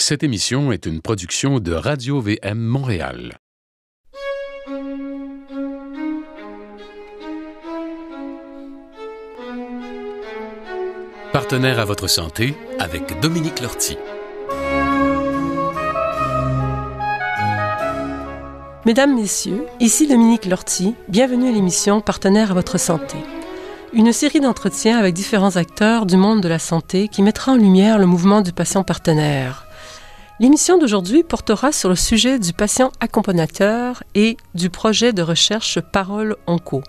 Cette émission est une production de Radio-VM Montréal. Partenaire à votre santé avec Dominique Lortie. Mesdames, Messieurs, ici Dominique Lortie. Bienvenue à l'émission Partenaire à votre santé. Une série d'entretiens avec différents acteurs du monde de la santé qui mettra en lumière le mouvement du patient partenaire. L'émission d'aujourd'hui portera sur le sujet du patient accompagnateur et du projet de recherche Parole Onco.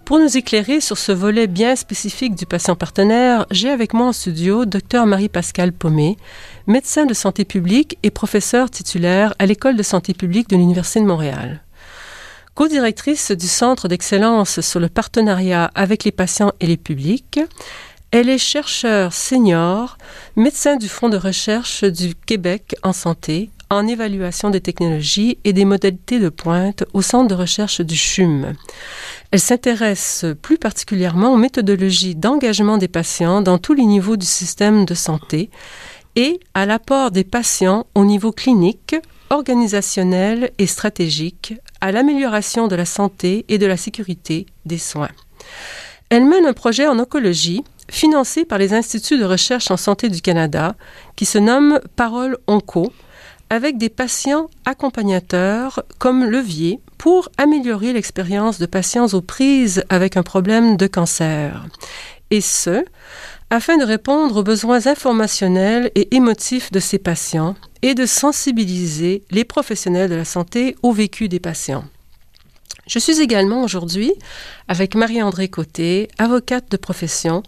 Pour nous éclairer sur ce volet bien spécifique du patient partenaire, j'ai avec moi en studio Dr Marie-Pascale Paumé, médecin de santé publique et professeure titulaire à l'École de santé publique de l'Université de Montréal. Co-directrice du Centre d'excellence sur le partenariat avec les patients et les publics, elle est chercheure senior, médecin du Fonds de recherche du Québec en santé, en évaluation des technologies et des modalités de pointe au Centre de recherche du CHUM. Elle s'intéresse plus particulièrement aux méthodologies d'engagement des patients dans tous les niveaux du système de santé et à l'apport des patients au niveau clinique, organisationnel et stratégique à l'amélioration de la santé et de la sécurité des soins. Elle mène un projet en oncologie financé par les Instituts de recherche en santé du Canada qui se nomme Parole Onco, avec des patients accompagnateurs comme levier pour améliorer l'expérience de patients aux prises avec un problème de cancer. Et ce, afin de répondre aux besoins informationnels et émotifs de ces patients et de sensibiliser les professionnels de la santé au vécu des patients. Je suis également aujourd'hui avec Marie-Andrée Côté, avocate de profession,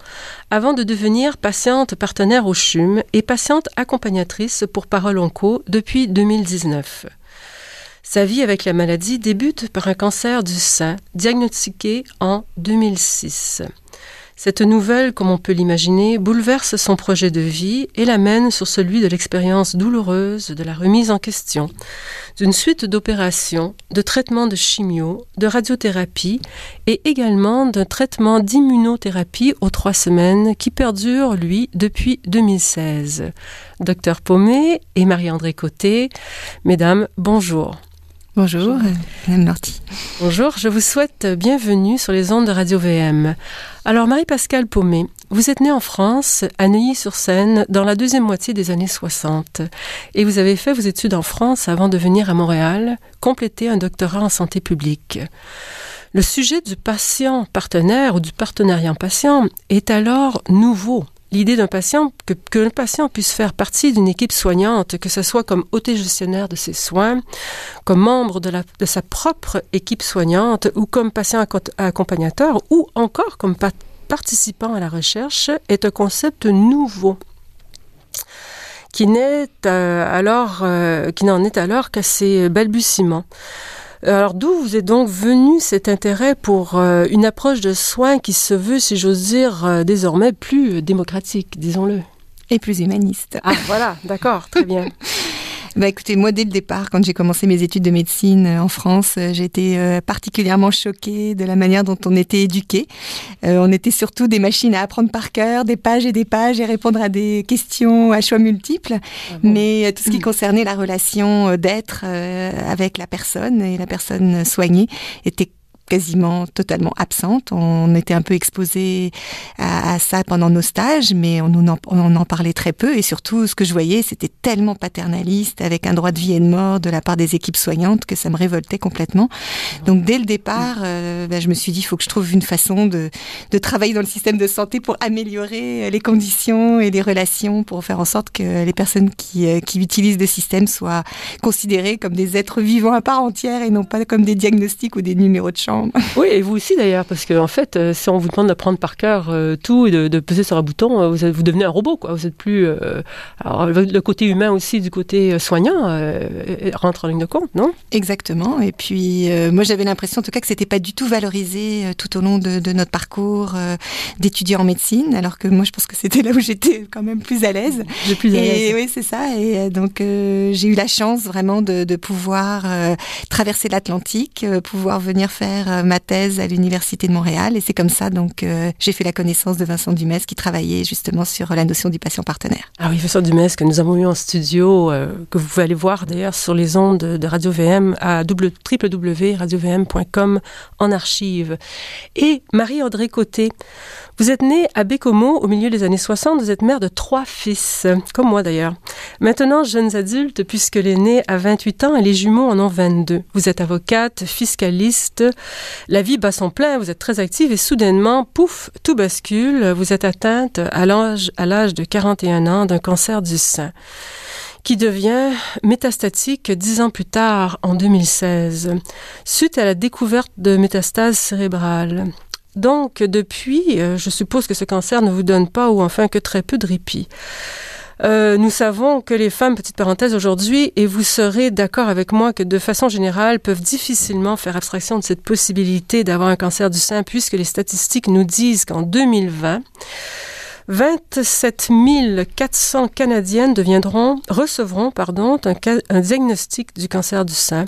avant de devenir patiente partenaire au CHUM et patiente accompagnatrice pour Parole Onco depuis 2019. Sa vie avec la maladie débute par un cancer du sein diagnostiqué en 2006. Cette nouvelle, comme on peut l'imaginer, bouleverse son projet de vie et l'amène sur celui de l'expérience douloureuse de la remise en question, d'une suite d'opérations, de traitements de chimio, de radiothérapie et également d'un traitement d'immunothérapie aux 3 semaines qui perdure, lui, depuis 2016. Dr Paumé et Marie-Andrée Côté, mesdames, bonjour. Bonjour, Madame Lortie. Bonjour, je vous souhaite bienvenue sur les ondes de Radio-VM. Alors, Marie-Pascale Paumé, vous êtes née en France, à Neuilly-sur-Seine, dans la deuxième moitié des années 60. Et vous avez fait vos études en France avant de venir à Montréal, compléter un doctorat en santé publique. Le sujet du patient partenaire ou du partenariat patient est alors nouveau. L'idée d'un patient, que le patient puisse faire partie d'une équipe soignante, que ce soit comme autogestionnaire de ses soins, comme membre de sa propre équipe soignante ou comme patient accompagnateur ou encore comme participant à la recherche, est un concept nouveau qui n'en est alors qu'à ses balbutiements. Alors, d'où vous est donc venu cet intérêt pour une approche de soins qui se veut, si j'ose dire, désormais plus démocratique, disons-le? Et plus humaniste. Ah, voilà, d'accord, très bien. Écoutez, moi, dès le départ, quand j'ai commencé mes études de médecine en France, j'ai été particulièrement choquée de la manière dont on était éduqués. On était surtout des machines à apprendre par cœur, des pages et répondre à des questions à choix multiples. Ah bon. Mais tout ce qui concernait la relation d'être avec la personne et la personne soignée était quasiment totalement absente. On était un peu exposés à ça pendant nos stages, mais on en parlait très peu. Et surtout, ce que je voyais, c'était tellement paternaliste, avec un droit de vie et de mort de la part des équipes soignantes, que ça me révoltait complètement. Donc, dès le départ, je me suis dit, il faut que je trouve une façon de travailler dans le système de santé pour améliorer les conditions et les relations, pour faire en sorte que les personnes qui utilisent le système soient considérées comme des êtres vivants à part entière et non pas comme des diagnostics ou des numéros de chambre. Oui, et vous aussi d'ailleurs, parce qu'en fait, si on vous demande d'apprendre par cœur tout et de peser sur un bouton, vous devenez un robot, quoi. Vous n'êtes plus... alors, le côté humain aussi, du côté soignant, rentre en ligne de compte, non? Exactement. Et puis, moi, j'avais l'impression, en tout cas, que c'était pas du tout valorisé tout au long de notre parcours d'étudiant en médecine, alors que moi, je pense que c'était là où j'étais quand même plus à l'aise. Oui, c'est ça. Et donc, j'ai eu la chance vraiment de pouvoir traverser l'Atlantique, pouvoir venir faire faire ma thèse à l'Université de Montréal. Et c'est comme ça, donc, j'ai fait la connaissance de Vincent Dumès qui travaillait justement sur la notion du patient partenaire. Ah oui, Vincent Dumès, que nous avons eu en studio, que vous pouvez aller voir d'ailleurs sur les ondes de Radio-VM à www.radiovm.com en archive. Et Marie-André Côté, vous êtes née à Bécomo au milieu des années 60, vous êtes mère de 3 fils, comme moi d'ailleurs. Maintenant, jeunes adultes, puisque l'aîné a 28 ans et les jumeaux en ont 22. Vous êtes avocate, fiscaliste, la vie bat son plein, vous êtes très active et soudainement, pouf, tout bascule. Vous êtes atteinte à l'âge de 41 ans d'un cancer du sein qui devient métastatique 10 ans plus tard, en 2016, suite à la découverte de métastases cérébrales. Donc, depuis, je suppose que ce cancer ne vous donne pas, ou enfin que très peu de répit. Nous savons que les femmes, petite parenthèse aujourd'hui, et vous serez d'accord avec moi que de façon générale, peuvent difficilement faire abstraction de cette possibilité d'avoir un cancer du sein, puisque les statistiques nous disent qu'en 2020, 27 400 Canadiennes recevront un diagnostic du cancer du sein.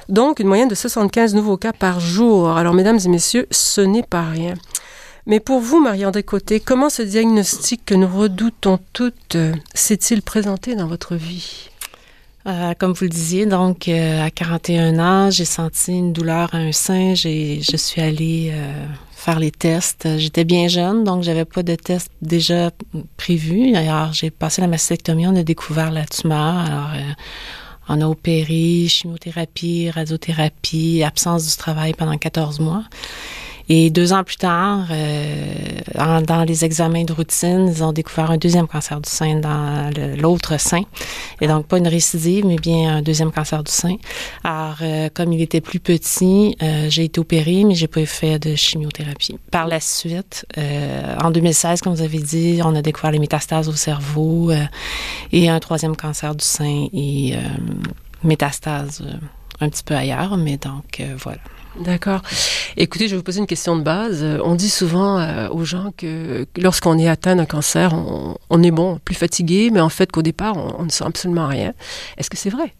Donc, une moyenne de 75 nouveaux cas par jour. Alors, mesdames et messieurs, ce n'est pas rien. Mais pour vous, Marie-André Côté, comment ce diagnostic que nous redoutons toutes s'est-il présenté dans votre vie? Comme vous le disiez, donc à 41 ans, j'ai senti une douleur à un sein. Je suis allée faire les tests. J'étais bien jeune, donc j'avais pas de test déjà prévu. Alors, j'ai passé la mastectomie, on a découvert la tumeur. Alors, on a opéré, chimiothérapie, radiothérapie, absence du travail pendant 14 mois. Et 2 ans plus tard, dans les examens de routine, ils ont découvert un deuxième cancer du sein dans l'autre sein. Et donc, pas une récidive, mais bien un deuxième cancer du sein. Alors, comme il était plus petit, j'ai été opérée, mais j'ai pas fait de chimiothérapie. Par la suite, en 2016, comme vous avez dit, on a découvert les métastases au cerveau et un troisième cancer du sein et métastases un petit peu ailleurs, mais donc, voilà. D'accord. Écoutez, je vais vous poser une question de base. On dit souvent aux gens que lorsqu'on est atteint d'un cancer, on est plus fatigué, mais en fait qu'au départ, on ne sent absolument rien. Est-ce que c'est vrai?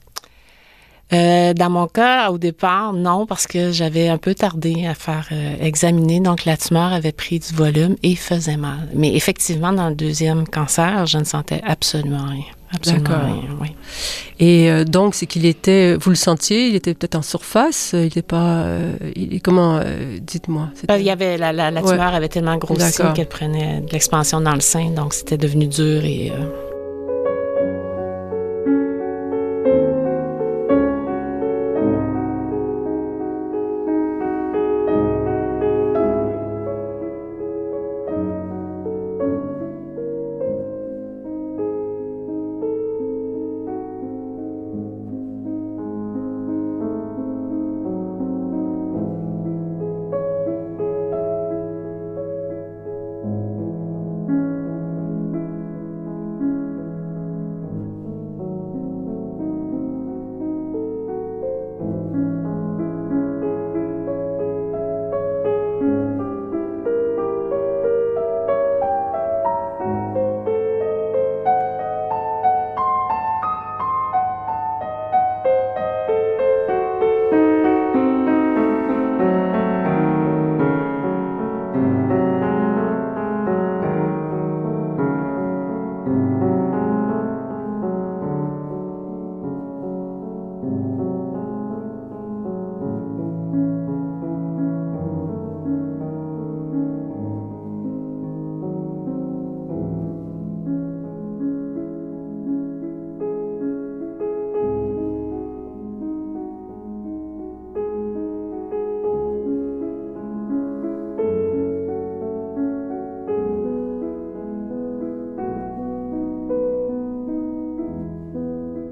Dans mon cas, au départ, non, parce que j'avais un peu tardé à faire examiner. Donc, la tumeur avait pris du volume et faisait mal. Mais effectivement, dans le deuxième cancer, je ne sentais absolument rien. Absolument rien, oui. Et donc, c'est qu'il était, vous le sentiez, il était peut-être en surface, il n'était pas, comment, dites-moi. Il y avait, la tumeur avait tellement grossi qu'elle prenait de l'expansion dans le sein, donc c'était devenu dur et...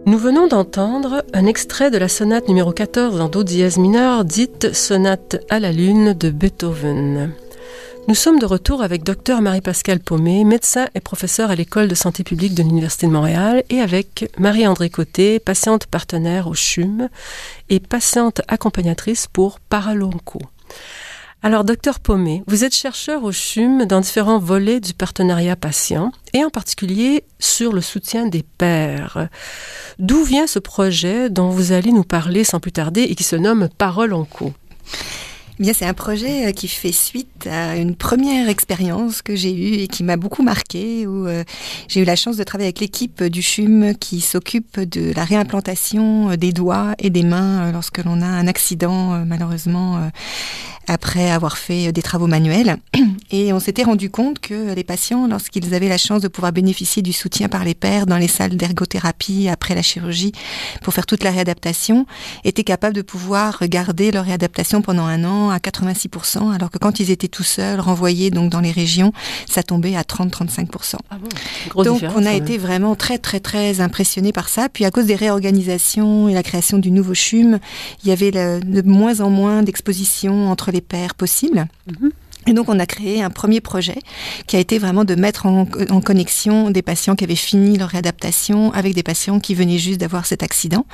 Nous venons d'entendre un extrait de la sonate numéro 14 en do dièse mineur, dite sonate à la lune de Beethoven. Nous sommes de retour avec Dr Marie-Pascale Pomé, médecin et professeur à l'École de santé publique de l'Université de Montréal, et avec Marie-André Côté, patiente partenaire au CHUM et patiente accompagnatrice pour Paralonco. Alors, Dr Pomé, vous êtes chercheur au CHUM dans différents volets du partenariat patient et en particulier sur le soutien des pairs. D'où vient ce projet dont vous allez nous parler sans plus tarder et qui se nomme Paralonco? Bien, c'est un projet qui fait suite à une première expérience que j'ai eue et qui m'a beaucoup marquée, où j'ai eu la chance de travailler avec l'équipe du CHUM qui s'occupe de la réimplantation des doigts et des mains lorsque l'on a un accident, malheureusement, après avoir fait des travaux manuels. Et on s'était rendu compte que les patients, lorsqu'ils avaient la chance de pouvoir bénéficier du soutien par les pairs dans les salles d'ergothérapie après la chirurgie pour faire toute la réadaptation, étaient capables de pouvoir garder leur réadaptation pendant 1 an à 86%, alors que quand ils étaient tout seuls, renvoyés donc dans les régions, ça tombait à 30-35%. Ah bon, donc on a été vraiment très très très impressionnés par ça. Puis à cause des réorganisations et la création du nouveau CHUM, il y avait de moins en moins d'expositions entre les pairs possibles. Et donc, on a créé un premier projet qui a été vraiment de mettre en connexion des patients qui avaient fini leur réadaptation avec des patients qui venaient juste d'avoir cet accident.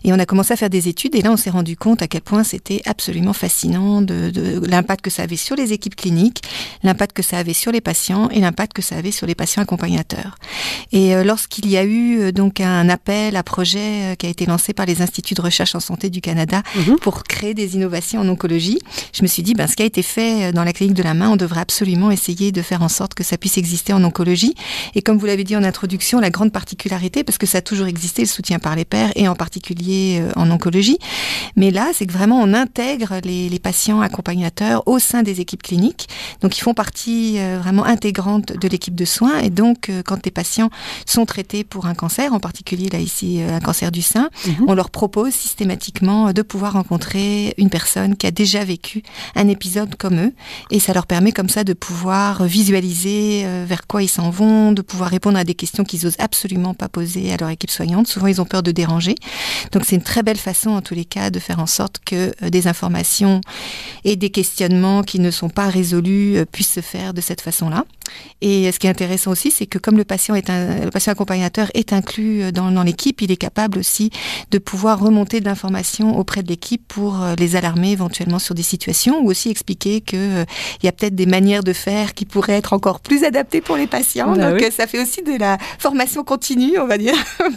Et on a commencé à faire des études et là, on s'est rendu compte à quel point c'était absolument fascinant de l'impact que ça avait sur les équipes cliniques, l'impact que ça avait sur les patients et l'impact que ça avait sur les patients accompagnateurs. Et lorsqu'il y a eu donc un appel à projet qui a été lancé par les instituts de recherche en santé du Canada pour créer des innovations en oncologie, je me suis dit, ce qui a été fait dans la clinique de la main, on devrait absolument essayer de faire en sorte que ça puisse exister en oncologie. Et comme vous l'avez dit en introduction, la grande particularité, parce que ça a toujours existé, le soutien par les pairs, et en particulier en oncologie, mais là, c'est que vraiment on intègre les patients accompagnateurs au sein des équipes cliniques. Donc, ils font partie vraiment intégrante de l'équipe de soins. Et donc, quand les patients sont traités pour un cancer, en particulier là ici, un cancer du sein, on leur propose systématiquement de pouvoir rencontrer une personne qui a déjà vécu un épisode comme eux. Et ça leur permet comme ça de pouvoir visualiser vers quoi ils s'en vont, de pouvoir répondre à des questions qu'ils osent absolument pas poser à leur équipe soignante. Souvent, ils ont peur de déranger. Donc, c'est une très belle façon, en tous les cas, de faire en sorte que des informations et des questionnements qui ne sont pas résolus puissent se faire de cette façon-là. Et ce qui est intéressant aussi, c'est que comme le patient accompagnateur est inclus dans l'équipe, il est capable aussi de pouvoir remonter de l'information auprès de l'équipe pour les alarmer éventuellement sur des situations ou aussi expliquer que il y a peut-être des manières de faire qui pourraient être encore plus adaptées pour les patients. Donc, ça fait aussi de la formation continue, on va dire,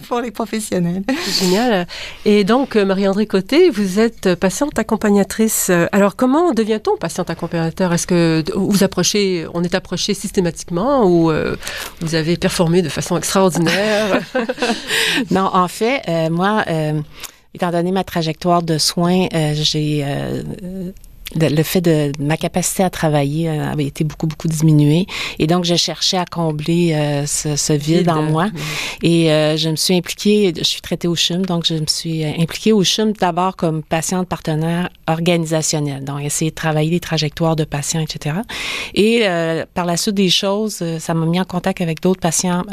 pour les professionnels. Génial. Et donc, Marie-Andrée Côté, vous êtes patiente accompagnatrice. Alors, comment devient-on patiente accompagnateur? Est-ce que on est approché systématiquement ou vous avez performé de façon extraordinaire? Non, en fait, moi, étant donné ma trajectoire de soins, j'ai... le fait de ma capacité à travailler avait été beaucoup diminuée et donc je cherchais à combler ce vide en moi et je me suis impliquée, je suis traitée au CHUM, donc je me suis impliquée au CHUM d'abord comme patiente partenaire organisationnelle, donc essayer de travailler les trajectoires de patients, etc. Et par la suite des choses, ça m'a mis en contact avec d'autres patients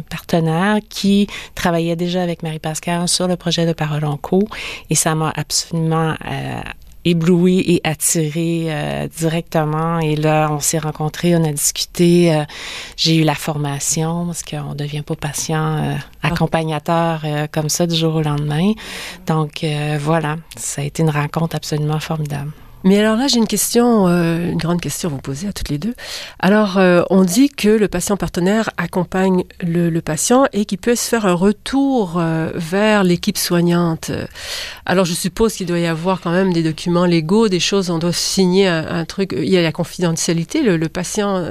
partenaires qui travaillaient déjà avec Marie-Pascale sur le projet de Parole Onco et ça m'a absolument ébloui et attiré directement. Et là, on s'est rencontrés, on a discuté. J'ai eu la formation parce qu'on ne devient pas patient accompagnateur comme ça du jour au lendemain. Donc, voilà, ça a été une rencontre absolument formidable. Mais alors là, j'ai une question, une grande question à vous poser à toutes les deux. Alors, on dit que le patient partenaire accompagne le patient et qu'il peut se faire un retour vers l'équipe soignante. Alors, je suppose qu'il doit y avoir quand même des documents légaux, des choses, on doit signer un truc. Il y a la confidentialité, le patient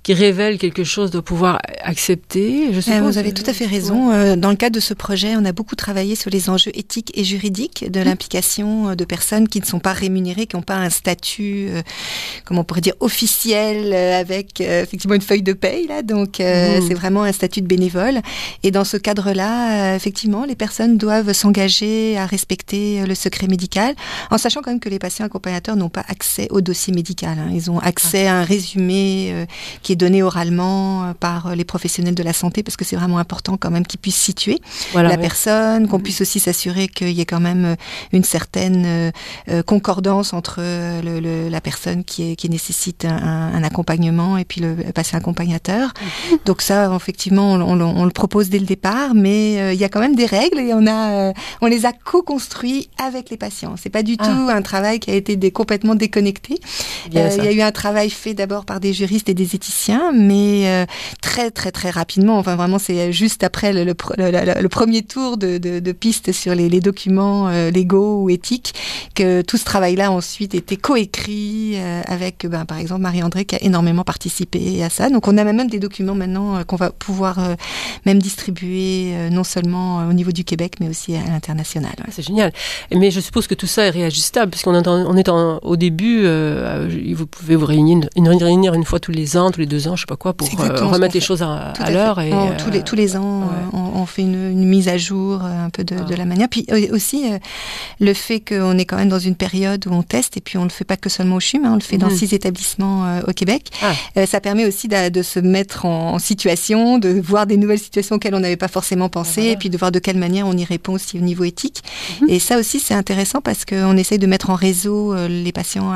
qui révèle quelque chose doit pouvoir accepter, je suppose. Vous avez tout à fait raison. Ouais. Dans le cadre de ce projet, on a beaucoup travaillé sur les enjeux éthiques et juridiques de l'implication de personnes qui ne sont pas rémunérées, qui n'ont pas un statut, comment on pourrait dire, officiel, avec effectivement une feuille de paye, là. Donc, c'est vraiment un statut de bénévole. Et dans ce cadre-là, effectivement, les personnes doivent s'engager à respecter le secret médical, en sachant quand même que les patients accompagnateurs n'ont pas accès au dossier médical. Ils ont accès à un résumé qui est donné oralement par les professionnels de la santé, parce que c'est vraiment important quand même qu'ils puissent situer la personne, qu'on puisse aussi s'assurer qu'il y ait quand même une certaine concordance entre la personne qui nécessite un accompagnement et puis le patient accompagnateur. Donc ça, effectivement, on le propose dès le départ, mais il y a quand même des règles et on les a co-construits avec les patients. C'est pas du tout un travail qui a été complètement déconnecté. Il y a eu un travail fait d'abord par des juristes et des éthiciens, mais très très très rapidement. Enfin vraiment, c'est juste après le premier tour de piste sur les documents légaux ou éthiques que tout ce travail-là ensuite ensuite été coécrit avec, par exemple, Marie-André qui a énormément participé à ça. Donc, on a même des documents maintenant qu'on va pouvoir même distribuer non seulement au niveau du Québec, mais aussi à l'international. Ouais. C'est génial. Mais je suppose que tout ça est réajustable, puisqu'on est au début, vous pouvez vous réunir une fois tous les ans, tous les 2 ans, je sais pas quoi, pour remettre les choses à l'heure. Et, tous les ans, on fait une mise à jour un peu de la manière. Puis aussi, le fait qu'on est quand même dans une période où on teste, et puis on ne le fait pas que seulement au CHUM, on le fait dans 6 établissements au Québec. Ça permet aussi de se mettre en situation, de voir des nouvelles situations auxquelles on n'avait pas forcément pensé, et puis de voir de quelle manière on y répond aussi au niveau éthique. Et ça aussi, c'est intéressant parce qu'on essaye de mettre en réseau les patients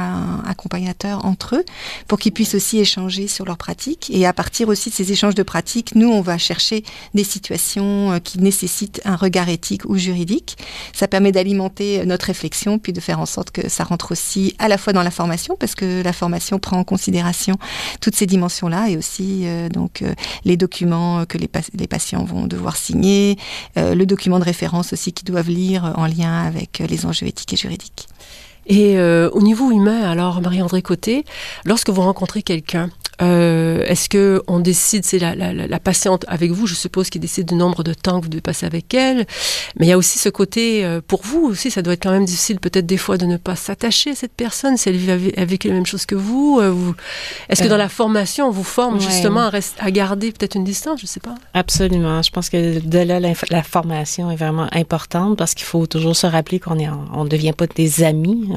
accompagnateurs entre eux pour qu'ils puissent aussi échanger sur leurs pratiques. Et à partir aussi de ces échanges de pratiques, nous, on va chercher des situations qui nécessitent un regard éthique ou juridique. Ça permet d'alimenter notre réflexion, puis de faire en sorte que ça rentre aussi à la fois dans la formation, parce que la formation prend en considération toutes ces dimensions-là, et aussi les documents que les patients vont devoir signer, le document de référence aussi qu'ils doivent lire en lien avec les enjeux éthiques et juridiques. Et au niveau humain, alors Marie-André Côté, lorsque vous rencontrez quelqu'un, est-ce que on décide, c'est la patiente avec vous, je suppose, qui décide du nombre de temps que vous devez passer avec elle, mais il y a aussi ce côté, pour vous aussi, ça doit être quand même difficile peut-être des fois de ne pas s'attacher à cette personne, si elle vit avec la même chose que vous. Est-ce que dans la formation, on vous forme justement à garder peut-être une distance, je sais pas? Absolument. Je pense que de là, la formation est vraiment importante parce qu'il faut toujours se rappeler qu'on ne devient pas des amis.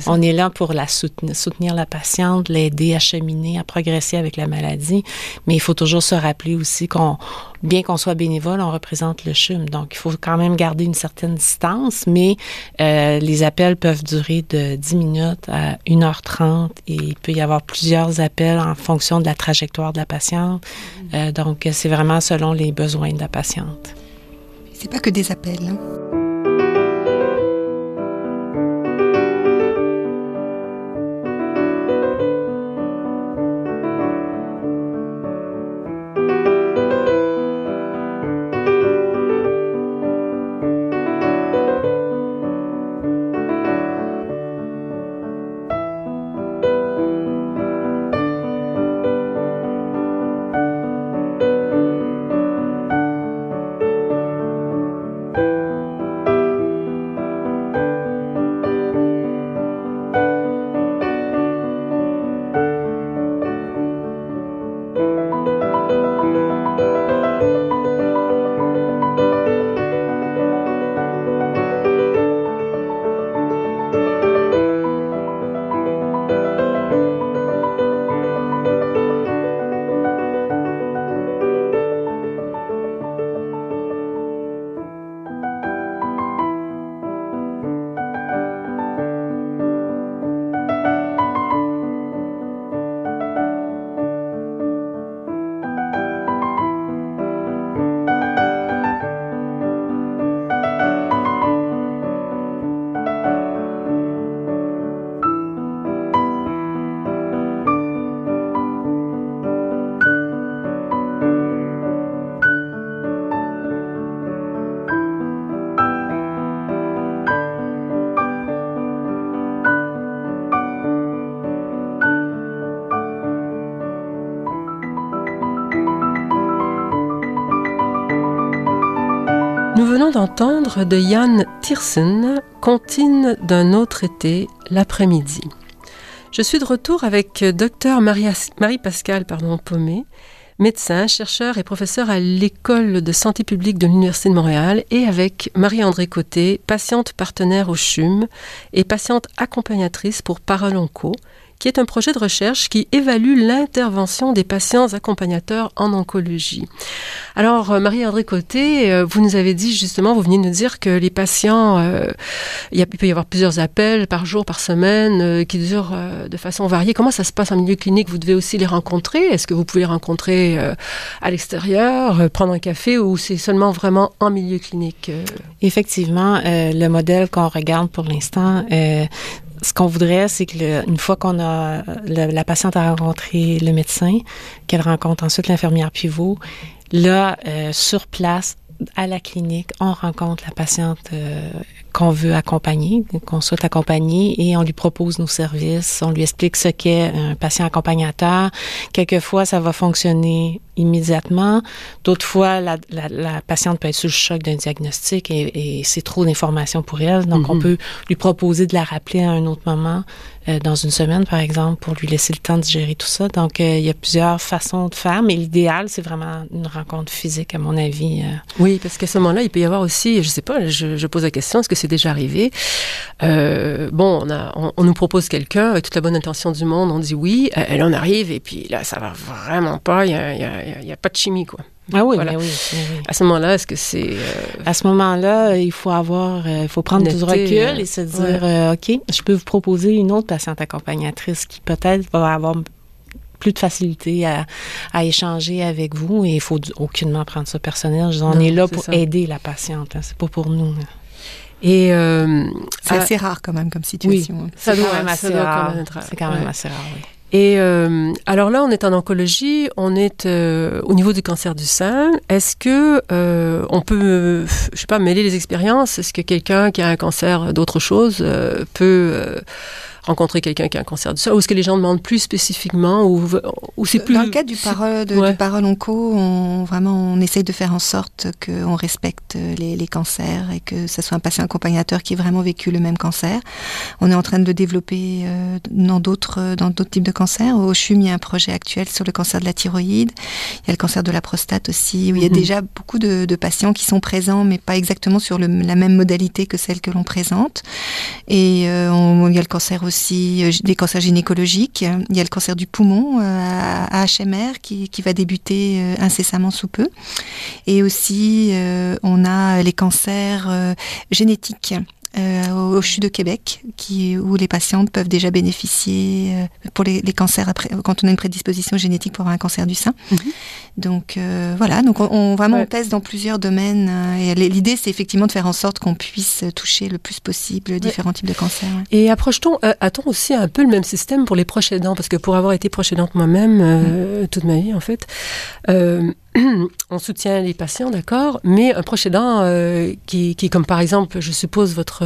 On est là pour soutenir la patiente, l'aider à cheminer, à progresser avec la maladie, mais il faut toujours se rappeler aussi bien qu'on soit bénévole, on représente le CHUM, donc il faut quand même garder une certaine distance, mais les appels peuvent durer de 10 minutes à 1h30 et il peut y avoir plusieurs appels en fonction de la trajectoire de la patiente, donc c'est vraiment selon les besoins de la patiente. C'est pas que des appels, hein. Nous venons d'entendre de Jan Tiersen, Comptine d'un autre été, l'après-midi. Je suis de retour avec Dr Marie-Pascale Pomé, médecin, chercheur et professeur à l'École de santé publique de l'Université de Montréal, et avec Marie-André Côté, patiente partenaire au CHUM et patiente accompagnatrice pour Parole Onco, qui est un projet de recherche qui évalue l'intervention des patients accompagnateurs en oncologie. Alors, Marie-André Côté, vous nous avez dit justement, vous venez de nous dire que les patients, il peut y avoir plusieurs appels par jour, par semaine, qui durent de façon variée. Comment ça se passe en milieu clinique? Vous devez aussi les rencontrer. Est-ce que vous pouvez les rencontrer à l'extérieur, prendre un café, ou c'est seulement vraiment en milieu clinique? Effectivement, le modèle qu'on regarde pour l'instant, ce qu'on voudrait, c'est que une fois qu'on a la patiente a rencontré le médecin, qu'elle rencontre ensuite l'infirmière pivot, là, sur place, à la clinique, on rencontre la patiente qu'on veut accompagner, qu'on souhaite accompagner, et on lui propose nos services, on lui explique ce qu'est un patient accompagnateur. Quelquefois, ça va fonctionner immédiatement. D'autres fois, la patiente peut être sous le choc d'un diagnostic et c'est trop d'informations pour elle. Donc, on peut lui proposer de la rappeler à un autre moment, dans une semaine, par exemple, pour lui laisser le temps de gérer tout ça. Donc, il y a plusieurs façons de faire, mais l'idéal, c'est vraiment une rencontre physique, à mon avis. Oui, parce qu'à ce moment-là, il peut y avoir aussi, je sais pas, je pose la question, est-ce que c'est déjà arrivé? On nous propose quelqu'un avec toute la bonne intention du monde, on dit oui, et là, on arrive, et puis là, ça va vraiment pas, il y a pas de chimie, quoi. Ah oui, voilà. mais oui. À ce moment-là, est-ce que c'est... À ce moment-là, il faut prendre du recul et se dire, OK, je peux vous proposer une autre patiente accompagnatrice qui peut-être va avoir plus de facilité à échanger avec vous, et il faut aucunement prendre ça personnel. On est là pour aider la patiente, c'est pas pour nous. Et c'est assez rare quand même comme situation. Oui, c'est quand même assez rare. C'est quand même assez rare, oui. Et alors là, on est en oncologie, on est au niveau du cancer du sein. Est-ce que on peut, je sais pas, mêler les expériences? Est-ce que quelqu'un qui a un cancer d'autre chose peut rencontrer quelqu'un qui a un cancer du sein? Ou est-ce que les gens demandent plus spécifiquement, ou c'est plus... Dans le cadre du Parole Onco, on essaye de faire en sorte qu'on respecte les cancers et que ce soit un patient accompagnateur qui ait vraiment vécu le même cancer. On est en train de le développer dans d'autres types de cancers. Au CHUM, il y a un projet actuel sur le cancer de la thyroïde. Il y a le cancer de la prostate aussi, où il y a déjà beaucoup de patients qui sont présents, mais pas exactement sur la même modalité que celle que l'on présente. Et il y a le cancer aussi, des cancers gynécologiques. Il y a le cancer du poumon à HMR qui va débuter incessamment sous peu. Et aussi, on a les cancers génétiques au CHU de Québec, où les patientes peuvent déjà bénéficier pour les cancers après, quand on a une prédisposition génétique pour avoir un cancer du sein. Donc voilà, donc on teste dans plusieurs domaines, et l'idée c'est effectivement de faire en sorte qu'on puisse toucher le plus possible différents types de cancers. Et a-t-on aussi un peu le même système pour les proches aidants? Parce que pour avoir été proche aidante moi-même toute ma vie en fait, on soutient les patients, d'accord, mais un proche aidant qui comme par exemple, je suppose votre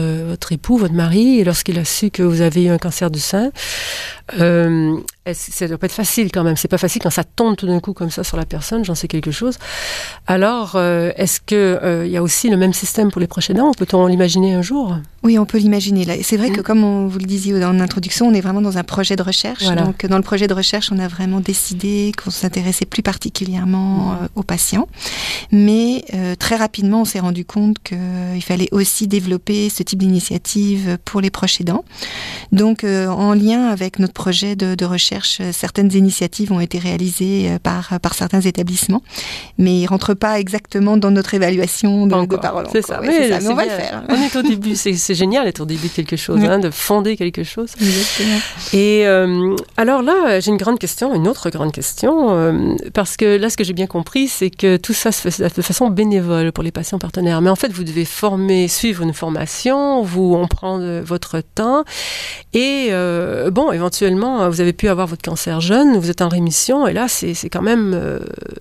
époux, votre mari, lorsqu'il a su que vous avez eu un cancer du sein, ça doit pas être facile quand même. C'est pas facile quand ça tombe tout d'un coup comme ça sur la personne, j'en sais quelque chose. Alors, est-ce que il y a aussi le même système pour les proches aidants, ou peut-on l'imaginer un jour? Oui, on peut l'imaginer. C'est vrai que comme vous le disiez dans l'introduction, on est vraiment dans un projet de recherche. Voilà. Donc dans le projet de recherche, on a vraiment décidé qu'on s'intéressait plus particulièrement aux patients. Mais très rapidement, on s'est rendu compte qu'il fallait aussi développer ce type d'initiative pour les proches aidants. Donc en lien avec notre projet de recherche, certaines initiatives ont été réalisées par certains établissements, mais ils ne rentrent pas exactement dans notre évaluation de Parole Onco. C'est ça, mais on va le faire. On est au début, c'est génial d'être au début de quelque chose, de fonder quelque chose. Exactement. Et alors là, j'ai une autre grande question, parce que là, ce que j'ai bien compris, c'est que tout ça se fait de façon bénévole pour les patients partenaires. Mais en fait, vous devez suivre une formation, on prend votre temps, et éventuellement, vous avez pu avoir votre cancer jeune, vous êtes en rémission, et là, c'est quand même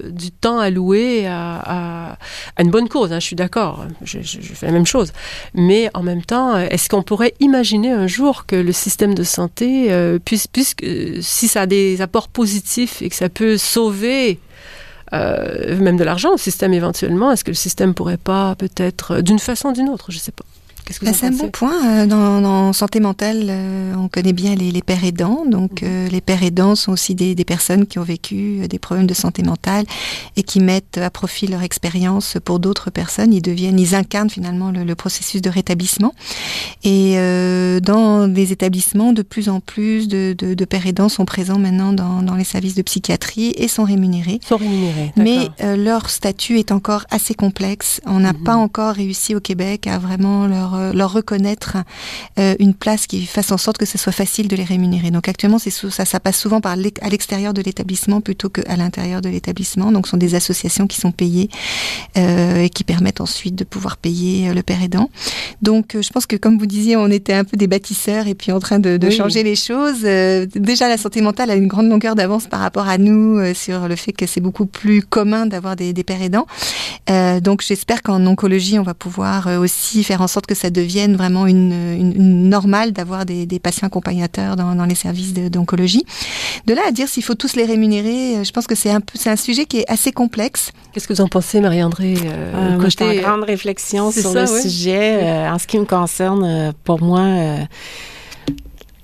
du temps alloué à une bonne cause. Je suis d'accord, je fais la même chose. Mais en même temps, est-ce qu'on pourrait imaginer un jour que le système de santé puisque si ça a des apports positifs et que ça peut sauver même de l'argent au système éventuellement, est-ce que le système pourrait pas peut-être d'une façon ou d'une autre, je sais pas. Qu'est-ce que vous en pensez? C'est un bon point. Dans santé mentale, on connaît bien les pères aidants. Donc, les pères aidants sont aussi des personnes qui ont vécu des problèmes de santé mentale et qui mettent à profit leur expérience pour d'autres personnes. Ils incarnent finalement le processus de rétablissement. Et dans des établissements, de plus en plus de pères aidants sont présents maintenant dans les services de psychiatrie et sont rémunérés. Mais leur statut est encore assez complexe. On n'a pas encore réussi au Québec à vraiment leur reconnaître une place qui fasse en sorte que ce soit facile de les rémunérer. Donc actuellement, ça passe souvent à l'extérieur de l'établissement plutôt qu'à l'intérieur de l'établissement. Donc ce sont des associations qui sont payées et qui permettent ensuite de pouvoir payer le père aidant. Donc je pense que comme vous disiez, on était un peu des bâtisseurs et puis en train de changer les choses. Déjà, la santé mentale a une grande longueur d'avance par rapport à nous sur le fait que c'est beaucoup plus commun d'avoir des pères aidants. Donc j'espère qu'en oncologie, on va pouvoir aussi faire en sorte que ça ça devienne vraiment une normale d'avoir des patients accompagnateurs dans les services d'oncologie. De là à dire s'il faut tous les rémunérer, je pense que c'est un sujet qui est assez complexe. Qu'est-ce que vous en pensez, Marie-André? Moi, j'étais en grande réflexion sur le sujet. En ce qui me concerne, pour moi,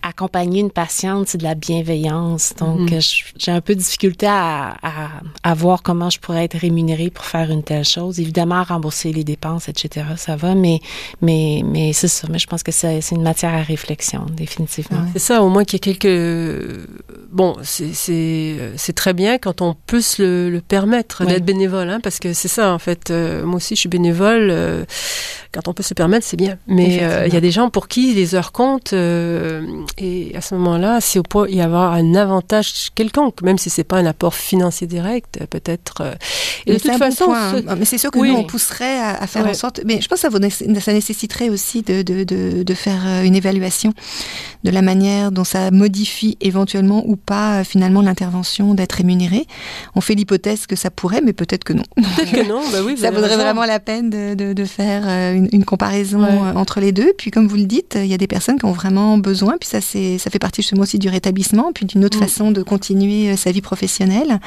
accompagner une patiente, c'est de la bienveillance. Donc, j'ai un peu de difficulté à voir comment je pourrais être rémunérée pour faire une telle chose. Évidemment, rembourser les dépenses, etc., ça va, mais c'est ça. Mais je pense que c'est une matière à réflexion, définitivement. Ouais. C'est ça, au moins qu'il y ait quelques... Bon, c'est très bien quand on peut se le permettre d'être bénévole, hein, parce que c'est ça, en fait. Moi aussi, je suis bénévole. Quand on peut se le permettre, c'est bien. Mais il y a des gens pour qui les heures comptent... et à ce moment-là, s'il peut y avoir un avantage quelconque, même si c'est pas un apport financier direct, peut-être. Et de toute façon, mais c'est sûr que nous on pousserait à faire en sorte. Mais je pense que ça nécessiterait aussi de faire une évaluation de la manière dont ça modifie éventuellement ou pas finalement l'intervention d'être rémunéré. On fait l'hypothèse que ça pourrait, mais peut-être que non. Peut-être que non. Bah oui, ça vaudrait vraiment la peine de faire une comparaison entre les deux. Puis comme vous le dites, il y a des personnes qui ont vraiment besoin. Puis ça fait partie justement aussi du rétablissement, puis d'une autre façon de continuer sa vie professionnelle.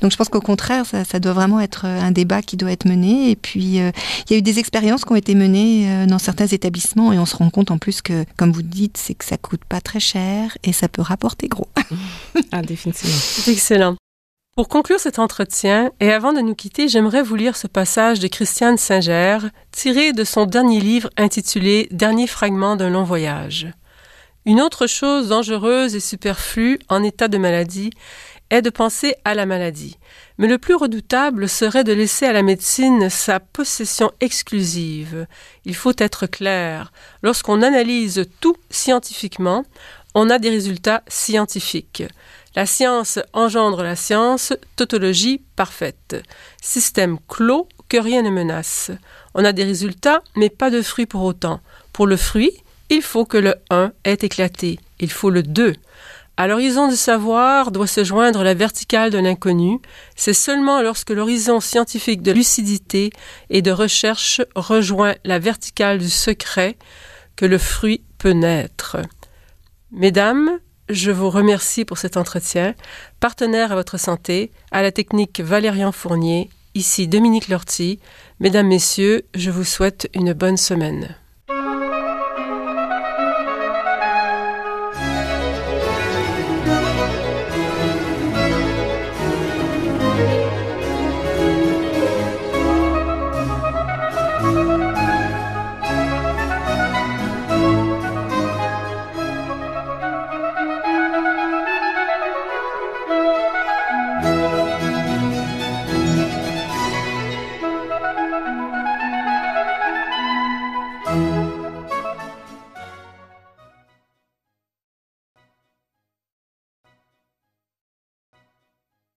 Donc je pense qu'au contraire, ça doit vraiment être un débat qui doit être mené. Et puis il y a eu des expériences qui ont été menées dans certains établissements et on se rend compte en plus que, comme vous dites, c'est que ça coûte pas très cher et ça peut rapporter gros. Ah, définitivement. C'est excellent. Pour conclure cet entretien, et avant de nous quitter, j'aimerais vous lire ce passage de Christiane Singer, tiré de son dernier livre intitulé « Dernier fragment d'un long voyage ». Une autre chose dangereuse et superflue en état de maladie est de penser à la maladie. Mais le plus redoutable serait de laisser à la médecine sa possession exclusive. Il faut être clair. Lorsqu'on analyse tout scientifiquement, on a des résultats scientifiques. La science engendre la science, tautologie parfaite. Système clos que rien ne menace. On a des résultats, mais pas de fruits pour autant. Pour le fruit, il faut que le 1 ait éclaté. Il faut le 2. À l'horizon du savoir doit se joindre la verticale de l'inconnu. C'est seulement lorsque l'horizon scientifique de lucidité et de recherche rejoint la verticale du secret que le fruit peut naître. Mesdames, je vous remercie pour cet entretien. Partenaire à votre santé, à la technique Valérian Fournier, ici Dominique Lortie. Mesdames, Messieurs, je vous souhaite une bonne semaine.